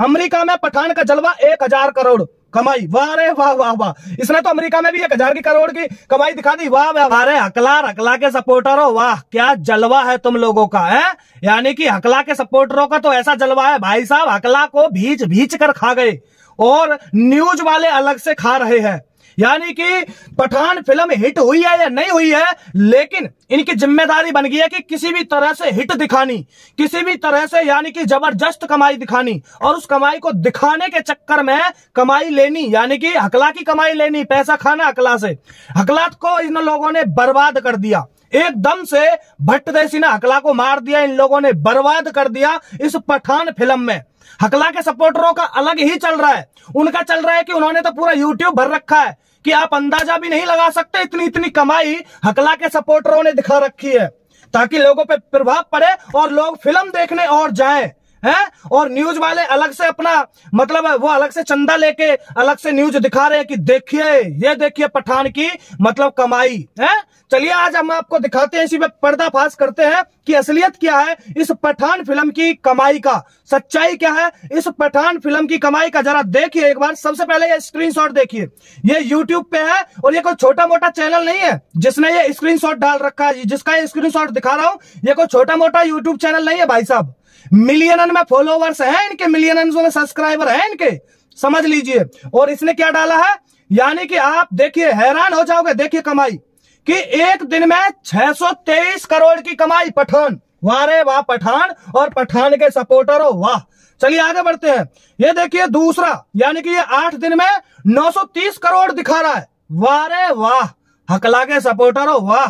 America में पठान का जलवा 1000 करोड़ कमाई। वाह रे वाह वाह वाह, इसने तो अमेरिका में भी 1000 की करोड़ की कमाई दिखा दी। वाह वाह, अरे हकला के सपोर्टरों, वाह क्या जलवा है तुम लोगों का है। यानी कि हकला के सपोर्टरों का तो ऐसा जलवा है भाई साहब, हकला को भींच भींच कर खा गए और न्यूज वाले अलग से खा रहे हैं। यानी कि पठान फिल्म हिट हुई है या नहीं हुई है, लेकिन इनकी जिम्मेदारी बन गई है कि किसी भी तरह से हिट दिखानी, किसी भी तरह से यानी कि जबरदस्त कमाई दिखानी, और उस कमाई को दिखाने के चक्कर में कमाई लेनी, यानी कि हकला की कमाई लेनी, पैसा खाना हकला से। हकला को इन लोगों ने बर्बाद कर दिया एकदम से। भट्ट देसी ने हकला को मार दिया, इन लोगों ने बर्बाद कर दिया इस पठान फिल्म में। हकला के सपोर्टरों का अलग ही चल रहा है, उनका चल रहा है कि उन्होंने तो पूरा यूट्यूब भर रखा है कि आप अंदाजा भी नहीं लगा सकते इतनी इतनी कमाई हकला के सपोर्टरों ने दिखा रखी है, ताकि लोगों पे प्रभाव पड़े और लोग फिल्म देखने और जाएं हैं। और न्यूज वाले अलग से अपना मतलब वो अलग से चंदा लेके अलग से न्यूज दिखा रहे हैं कि देखिए, ये देखिए पठान की मतलब कमाई है। चलिए आज हम आपको दिखाते हैं, इसी पे पर्दाफाश करते हैं कि असलियत क्या है इस पठान फिल्म की कमाई का, सच्चाई क्या है इस पठान फिल्म की कमाई का। जरा देखिए एक बार। सबसे पहले ये स्क्रीनशॉट देखिए, ये यूट्यूब पे है और ये कोई छोटा मोटा चैनल नहीं है जिसने ये स्क्रीनशॉट डाल रखा है। जिसका ये स्क्रीनशॉट दिखा रहा हूं, ये कोई छोटा मोटा यूट्यूब चैनल नहीं है भाई साहब। मिलियन में फॉलोवर्स हैं इनके, मिलियन में सब्सक्राइबर हैं इनके, समझ लीजिए। और इसने क्या डाला है, यानी कि आप देखिए हैरान हो जाओगे। देखिए कमाई कि एक दिन में 623 करोड़ की कमाई पठान। वाह रे वाह पठान और पठान के सपोर्टरों, वाह। चलिए आगे बढ़ते हैं। ये देखिए दूसरा, यानी कि ये 8 दिन में 930 करोड़ दिखा रहा है। वाह रे वाह हकला के सपोर्टरों, वाह।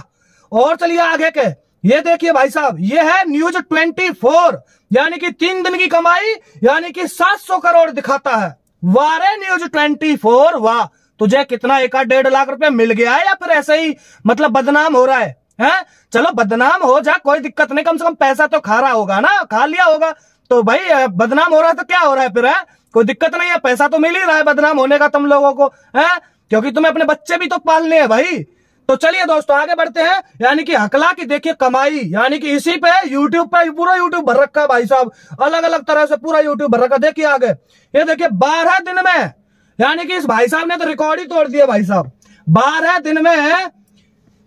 और चलिए आगे के, ये देखिए भाई साहब, ये है न्यूज 24, यानी कि 3 दिन की कमाई यानी कि 700 करोड़ दिखाता है। वाह रे न्यूज 24, वाह। तुझे कितना 1-1.5 लाख रुपए मिल गया है या फिर ऐसे ही मतलब बदनाम हो रहा है हैं? चलो बदनाम हो जा, कोई दिक्कत नहीं, कम से कम पैसा तो खा रहा होगा ना, खा लिया होगा तो भाई बदनाम हो रहा है तो क्या हो रहा है फिर है? कोई दिक्कत नहीं है, पैसा तो मिल ही रहा है बदनाम होने का तुम लोगों को है, क्योंकि तुम्हें अपने बच्चे भी तो पालने हैं भाई। तो चलिए दोस्तों आगे बढ़ते हैं। यानी कि हकला की देखिए कमाई, यानी कि इसी पे यूट्यूब पे पूरा यूट्यूब भर रखा है भाई साहब, अलग अलग तरह से पूरा यूट्यूब भर रखा। देखिए आगे, ये देखिए 12 दिन में, यानी कि इस भाई साहब ने तो रिकॉर्ड ही तोड़ दिया भाई साहब। 12 दिन में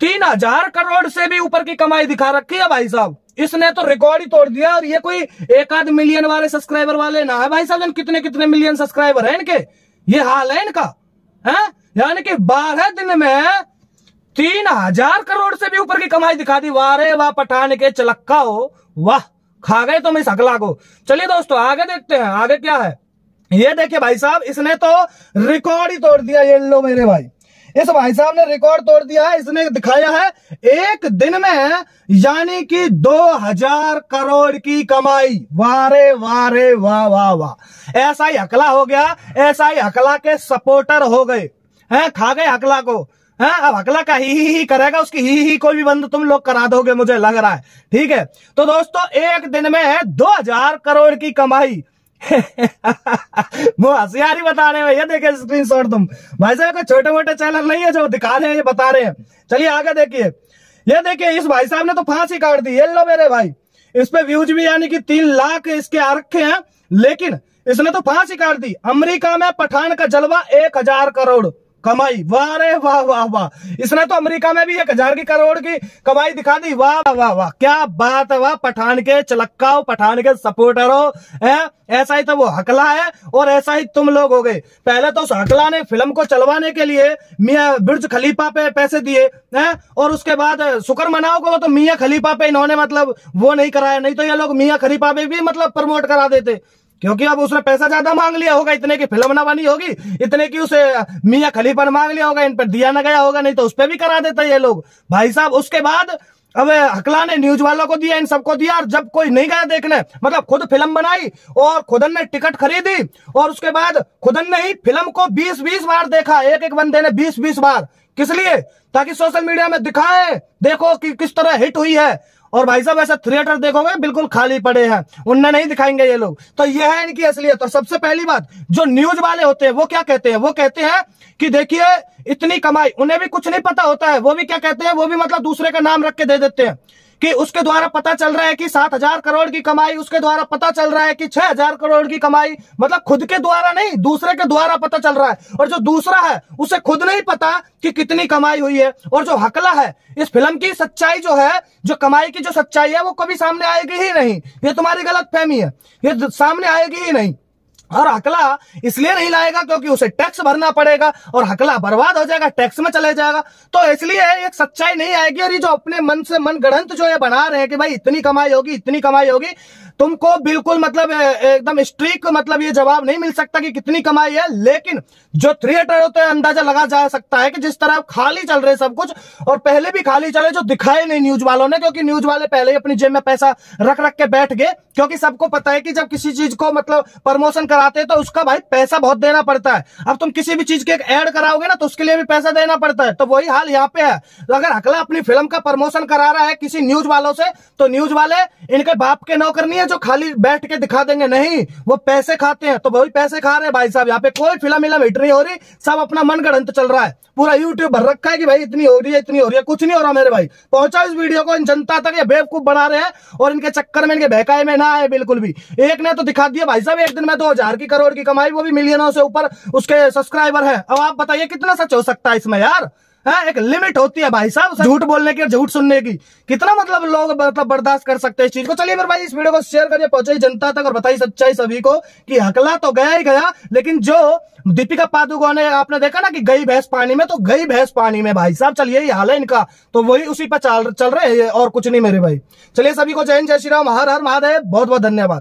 3000 करोड़ से भी ऊपर की कमाई दिखा रखी है भाई साहब, इसने तो रिकॉर्ड ही तोड़ दिया। और ये कोई 1-8 मिलियन वाले सब्सक्राइबर वाले ना है भाई साहब, कितने कितने मिलियन सब्सक्राइबर है इनके, ये हाल है इनका है। यानी कि 12 दिन में 3000 करोड़ से भी ऊपर की कमाई दिखा दी। वाह रे वाह पठान के चलक्का हो, वाह खा गए तुम इस हकला को। चलिए दोस्तों आगे देखते हैं, आगे क्या है। ये देखिए भाई साहब, इसने तो रिकॉर्ड ही तोड़ दिया। ये लो मेरे भाई, इस भाई साहब ने रिकॉर्ड तोड़ दिया है। इसने दिखाया है एक दिन में यानी कि 2000 करोड़ की कमाई। वाह रे वाह रे वाह वाह वाह। ऐसा ही हकला हो गया, ऐसा ही हकला के सपोर्टर हो गए हैं, खा गए हकला को। अब हकला का ही करेगा, उसकी ही कोई भी बंद तुम लोग करा दोगे मुझे लग रहा है, ठीक है। तो दोस्तों एक दिन में 2000 करोड़ की कमाई वो हंसियारी बता रहे हैं। ये देखे स्क्रीनशॉट तुम भाई साहब, कोई छोटे मोटे चैनल नहीं है जो दिखा रहे हैं, ये बता रहे हैं। चलिए आगे देखिए, ये देखिए इस भाई साहब ने तो फांसी काट दी। ये लो मेरे भाई, इस पे व्यूज भी यानी कि 3 लाख इसके आ रखे हैं, लेकिन इसने तो फांसी काट दी। अमेरिका में पठान का जलवा 1000 करोड़ कमाई। वाह रे वाह वाह वाह, इसने तो अमेरिका में भी 1000 की करोड़ की कमाई दिखा दी। वाह वाह वाह, क्या बात है, वाह पठान के चलक्काओ, पठान के सपोर्टरों है। ऐसा ही तो वो हकला है और ऐसा ही तुम लोग हो गए। पहले तो उस हकला ने फिल्म को चलवाने के लिए मियां बुर्ज खलीफा पे पैसे दिए हैं, और उसके बाद शुक्र मनाओ को तो मियां खलीफा पे इन्होंने मतलब वो नहीं कराया, नहीं तो ये लोग मियां खलीफा पे भी मतलब प्रमोट करा देते, क्योंकि अब उसने पैसा ज्यादा मांग लिया होगा, इतने की फिल्म ना बनी होगी, इतने की उसे मियां खलीफा ने मांग लिया होगा, इन पर दिया ना गया होगा, नहीं तो उस पर भी करा देता ये लोग भाई साहब। उसके बाद अब हकला ने न्यूज वालों को दिया, इन सबको दिया, और जब कोई नहीं गया देखने, मतलब खुद फिल्म बनाई और खुदन ने टिकट खरीदी, और उसके बाद खुदन ने ही फिल्म को 20-20 बार देखा, एक एक बंदे ने 20-20 बार। किस लिए? ताकि सोशल मीडिया में दिखाए, देखो कि किस तरह हिट हुई है। और भाई साहब ऐसा थिएटर देखोगे बिल्कुल खाली पड़े हैं, उनने नहीं दिखाएंगे ये लोग। तो यह है इनकी असलियत। तो सबसे पहली बात, जो न्यूज वाले होते हैं वो क्या कहते हैं, वो कहते हैं कि देखिए इतनी कमाई, उन्हें भी कुछ नहीं पता होता है, वो भी क्या कहते हैं, वो भी मतलब दूसरे का नाम रख के दे देते हैं कि उसके द्वारा पता चल रहा है कि 7,000 करोड़ की कमाई, उसके द्वारा पता चल रहा है कि 6,000 करोड़ की कमाई, मतलब खुद के द्वारा नहीं, दूसरे के द्वारा पता चल रहा है। और जो दूसरा है उसे खुद नहीं पता कि कितनी कमाई हुई है। और जो हकला है, इस फिल्म की सच्चाई जो है, जो कमाई की जो सच्चाई है, वो कभी सामने आएगी ही नहीं। ये तुम्हारी गलतफहमी है, ये सामने आएगी ही नहीं। और हकला इसलिए नहीं लाएगा क्योंकि उसे टैक्स भरना पड़ेगा और हकला बर्बाद हो जाएगा, टैक्स में चले जाएगा, तो इसलिए एक सच्चाई नहीं आएगी। और ये जो अपने मन से मन गढ़ंत जो ये बना रहे हैं कि भाई इतनी कमाई होगी, इतनी कमाई होगी, तुमको बिल्कुल मतलब एकदम स्ट्रिक्ट मतलब ये जवाब नहीं मिल सकता कि कितनी कमाई है। लेकिन जो थिएटर होते हैं अंदाजा लगा जा सकता है कि जिस तरह खाली चल रहे सब कुछ, और पहले भी खाली चले, जो दिखाए नहीं न्यूज वालों ने, क्योंकि न्यूज वाले पहले ही अपनी जेब में पैसा रख रख के बैठ गए। क्योंकि सबको पता है कि जब किसी चीज को मतलब प्रमोशन कराते हैं तो उसका भाई पैसा बहुत देना पड़ता है। अब तुम किसी भी चीज के एक ऐड कराओगे ना तो उसके लिए भी पैसा देना पड़ता है। तो वही हाल यहाँ पे है। तो अगर हकला अपनी फिल्म का प्रमोशन करा रहा है किसी न्यूज वालों से, तो न्यूज वाले इनके बाप के नौकर नहीं है जो खाली बैठ के दिखा देंगे, नहीं, वो पैसे खाते हैं। तो वही पैसे खा रहे हैं भाई साहब। यहाँ पे कोई फिल्म हिट नहीं हो रही, सब अपना मन गढ़ंत चल रहा है। पूरा यूट्यूब भर रखा है कि भाई इतनी हो रही है, इतनी हो रही है। कुछ नहीं हो रहा मेरे भाई। पहुंचाओ इस वीडियो को इन जनता तक, ये बेवकूफ बना रहे हैं और इनके चक्कर में, इनके बहकाए में ना आए बिल्कुल भी। एक ने तो दिखा दिया भाई साहब एक दिन में 2,000 की करोड़ की कमाई, वो भी मिलियनों से ऊपर उसके सब्सक्राइबर है। अब आप बताइए कितना सच हो सकता है इसमें यार? है, एक लिमिट होती है भाई साहब झूठ बोलने की और झूठ सुनने की। कितना मतलब लोग मतलब बर्दाश्त कर सकते हैं इस चीज को। चलिए मेरे भाई इस वीडियो को शेयर करिए, पहुंचाइए जनता तक और बताइए सच्चाई सभी को कि हकला तो गया ही गया, लेकिन जो दीपिका पादुकोण ने, आपने देखा ना कि गई भैंस पानी में, तो गई भैंस पानी में भाई साहब। चलिए ये हाल है इनका, तो वही उसी पर चल रहे हैं और कुछ नहीं मेरे भाई। चलिए सभी को जय हिंद, जय श्री राम, हर हर महादेव, बहुत बहुत धन्यवाद।